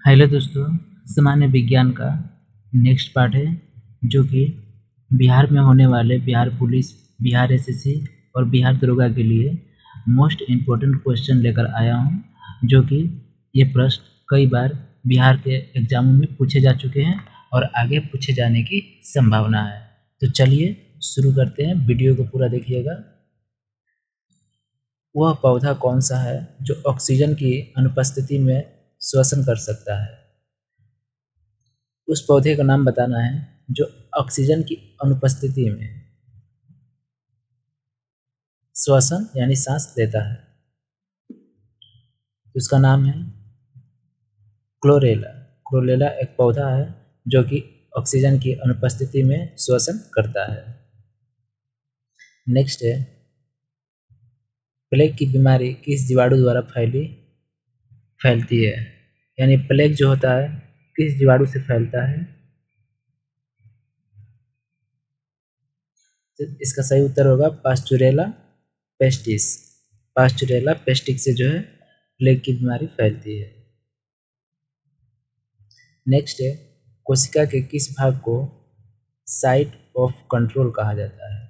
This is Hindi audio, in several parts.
हेलो दोस्तों, सामान्य विज्ञान का नेक्स्ट पार्ट है जो कि बिहार में होने वाले बिहार पुलिस, बिहार एसएससी और बिहार दरोगा के लिए मोस्ट इम्पोर्टेंट क्वेश्चन लेकर आया हूँ, जो कि ये प्रश्न कई बार बिहार के एग्जामों में पूछे जा चुके हैं और आगे पूछे जाने की संभावना है। तो चलिए शुरू करते हैं, वीडियो को पूरा देखिएगा। वह पौधा कौन सा है जो ऑक्सीजन की अनुपस्थिति में श्वसन कर सकता है? उस पौधे का नाम बताना है जो ऑक्सीजन की अनुपस्थिति में श्वसन यानी सांस लेता है। उसका नाम है क्लोरेला। क्लोरेला एक पौधा है जो कि ऑक्सीजन की अनुपस्थिति में श्वसन करता है। नेक्स्ट है, प्लेग की बीमारी किस जीवाणु द्वारा फैलती है? यानी प्लेग जो होता है किस जीवाणु से फैलता है? तो इसका सही उत्तर होगा पास्चुरेला पेस्टिस। पास्चुरेला पेस्टिस से जो है प्लेग की बीमारी फैलती है। नेक्स्ट है, कोशिका के किस भाग को साइट ऑफ कंट्रोल कहा जाता है?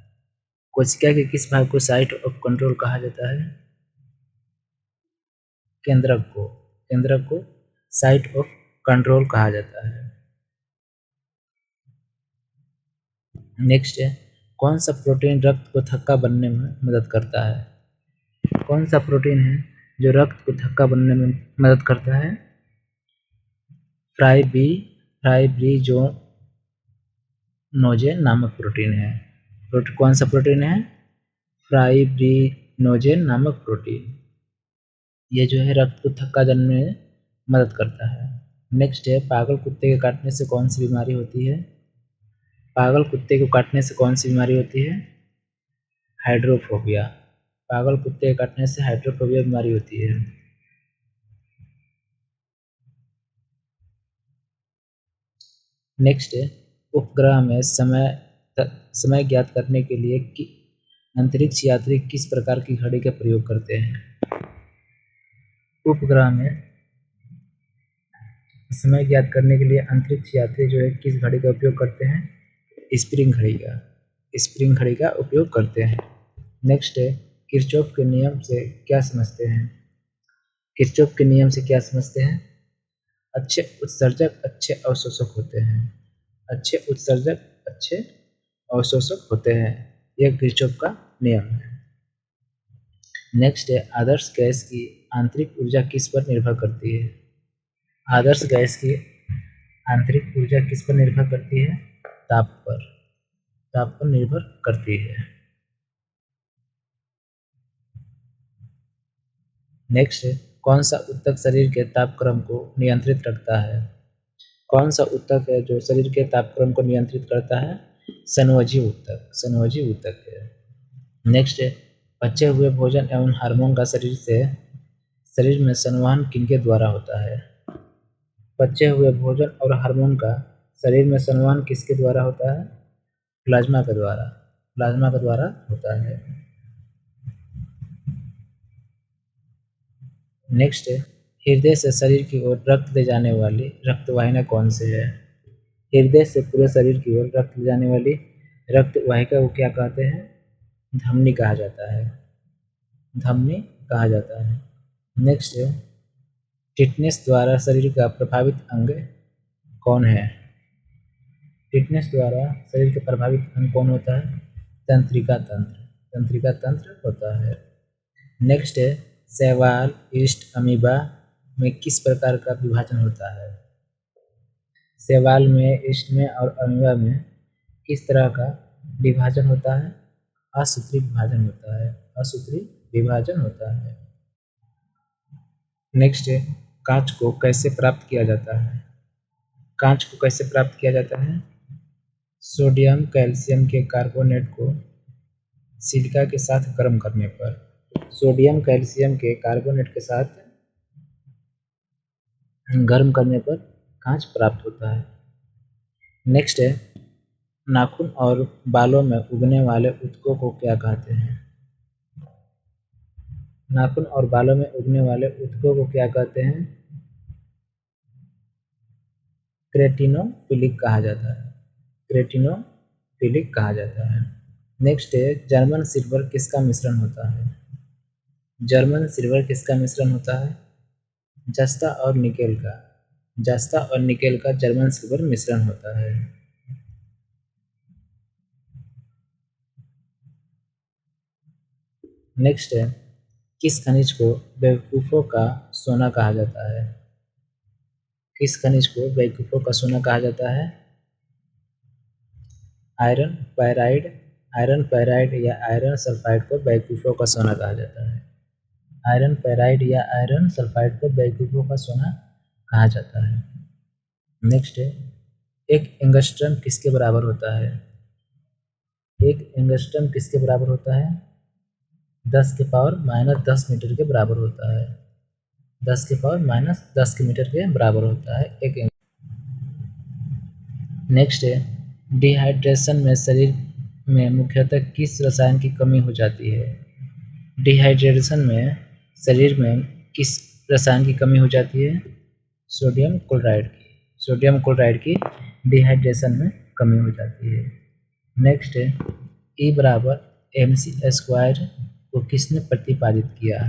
कोशिका के किस भाग को साइट ऑफ कंट्रोल कहा जाता है? केंद्रक को साइट ऑफ कंट्रोल कहा जाता है। नेक्स्ट है, कौन सा प्रोटीन रक्त को थक्का बनने में मदद करता है? कौन सा प्रोटीन है जो रक्त को थक्का बनने में मदद करता है? फाइब्रिनोजेन नामक प्रोटीन है। कौन सा प्रोटीन है? फाइब्रिनोजेन नामक प्रोटीन। ये जो है रक्त को थक्का बनने में मदद करता है। नेक्स्ट है, पागल कुत्ते के काटने से कौन सी बीमारी होती है? पागल कुत्ते को काटने से कौन सी बीमारी होती है? हाइड्रोफोबिया। पागल कुत्ते के काटने से हाइड्रोफोबिया बीमारी होती है। नेक्स्ट है, उपग्रह में समय ज्ञात करने के लिए अंतरिक्ष यात्री किस प्रकार की घड़ी का प्रयोग करते हैं? उपग्रह में समय ज्ञात करने के लिए अंतरिक्ष यात्री जो है किस घड़ी का उपयोग करते हैं? स्प्रिंग घड़ी का उपयोग करते हैं। नेक्स्ट है, किरचॉफ के नियम से क्या समझते हैं? किरचॉफ के नियम से क्या समझते हैं? अच्छे उत्सर्जक अच्छे अवशोषक होते हैं। अच्छे उत्सर्जक अच्छे अवशोषक होते हैं। यह किरचॉफ का नियम है। नेक्स्ट है, आदर्श गैस की आंतरिक ऊर्जा किस पर निर्भर करती है? आदर्श गैस की आंतरिक ऊर्जा किस पर निर्भर करती है? ताप पर निर्भर करती है। नेक्स्ट है, कौन सा ऊतक शरीर के तापक्रम को नियंत्रित रखता है? कौन सा ऊतक है जो शरीर के तापक्रम को नियंत्रित करता है? संयोजी ऊतक है। नेक्स्ट है, पचे हुए भोजन एवं हार्मोन का शरीर में संवहन किनके द्वारा होता है? पचे हुए भोजन और हार्मोन का शरीर में संवहन किसके द्वारा होता है? प्लाज्मा के द्वारा होता है। नेक्स्ट है, हृदय से शरीर की ओर रक्त ले जाने वाली रक्तवाहिनी कौन सी है? हृदय से पूरे शरीर की ओर रक्त ले जाने वाली रक्तवाहिका को क्या कहते हैं? धमनी कहा जाता है। नेक्स्ट है, टिटनेस द्वारा शरीर का प्रभावित अंग कौन है? टिटनेस द्वारा शरीर का प्रभावित अंग कौन होता है? तंत्रिका तंत्र होता है। नेक्स्ट है, शैवाल, ईस्ट, अमीबा में किस प्रकार का विभाजन होता है? शैवाल में, ईस्ट में और अमीबा में किस तरह का विभाजन होता है? असूत्री विभाजन होता है। नेक्स्ट है, कांच को कैसे प्राप्त किया जाता है? सोडियम कैल्शियम के कार्बोनेट को सिलिका के साथ गर्म करने पर कांच प्राप्त होता है। नेक्स्ट है, नाखून और बालों में उगने वाले ऊतकों को क्या कहते हैं? नाखून और बालों में उगने वाले ऊतकों को क्या कहते हैं? क्रेटिनोफिलिक कहा जाता है, क्रेटिनोफिलिक कहा जाता है। नेक्स्ट है जर्मन सिल्वर किसका मिश्रण होता है? जर्मन सिल्वर किसका मिश्रण होता है? जस्ता और निकेल का, जस्ता और निकेल का जर्मन सिल्वर मिश्रण होता है। नेक्स्ट है किस खनिज को बेवकूफ़ों का सोना कहा जाता है? किस खनिज को बेवकूफ़ों का सोना कहा जाता है? आयरन पैराइड, आयरन पैराइड या आयरन सल्फाइड को बेवकूफ़ों का सोना कहा जाता है। आयरन पैराइड या आयरन सल्फाइड को बेवकूफ़ों का सोना कहा जाता है। नेक्स्ट है एक एंगस्ट्रम किसके बराबर होता है? एक एंगस्ट्रम किसके बराबर होता है? 10 के पावर माइनस 10 मीटर के बराबर होता है। 10 के पावर माइनस 10 के मीटर के बराबर होता है एक। नेक्स्ट है डिहाइड्रेशन में शरीर में मुख्यतः किस रसायन की कमी हो जाती है? डिहाइड्रेशन में शरीर में किस रसायन की कमी हो जाती है? सोडियम क्लोराइड की, सोडियम क्लोराइड की डिहाइड्रेशन में कमी हो जाती है। नेक्स्ट है E बराबर mc² को किसने प्रतिपादित किया?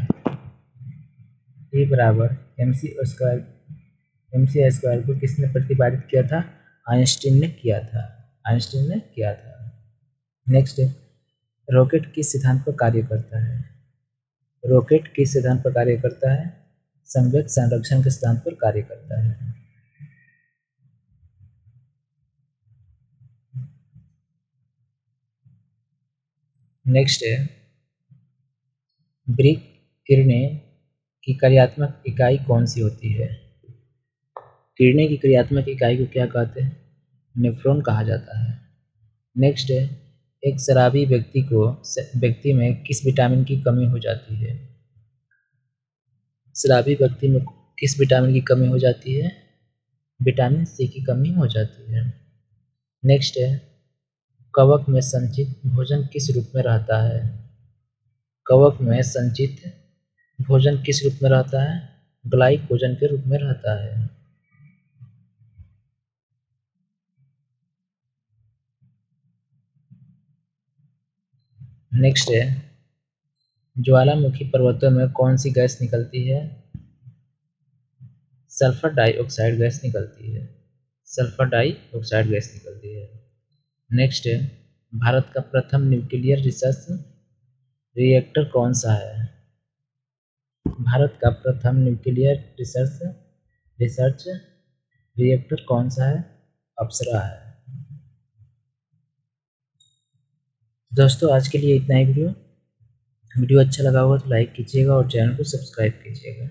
E बराबर mc² को किसने प्रतिपादित किया था? आइंस्टीन ने किया था, आइंस्टीन ने किया था। नेक्स्ट है रॉकेट किस सिद्धांत पर कार्य करता है? रॉकेट किस सिद्धांत पर कार्य करता है? संवेग संरक्षण के सिद्धांत पर कार्य करता है। नेक्स्ट है ब्रिक किरणें की कार्यात्मक इकाई कौन सी होती है? किरणें की क्रियात्मक इकाई को क्या कहते हैं? न्यूट्रॉन कहा जाता है। नेक्स्ट है एक शराबी व्यक्ति में किस विटामिन की कमी हो जाती है? शराबी व्यक्ति में किस विटामिन की कमी हो जाती है? विटामिन सी की कमी हो जाती है। नेक्स्ट है कवक में संचित भोजन किस रूप में रहता है? कवक में संचित भोजन किस रूप में रहता है? ग्लाइकोजन के रूप में रहता है। नेक्स्ट है ज्वालामुखी पर्वतों में कौन सी गैस निकलती है? सल्फर डाइऑक्साइड गैस निकलती है, सल्फर डाइऑक्साइड गैस निकलती है। नेक्स्ट है भारत का प्रथम न्यूक्लियर रिसर्च रिएक्टर कौन सा है? भारत का प्रथम न्यूक्लियर रिसर्च रिएक्टर कौन सा है? अप्सरा है। दोस्तों आज के लिए इतना ही वीडियो अच्छा लगा होगा तो लाइक कीजिएगा और चैनल को सब्सक्राइब कीजिएगा।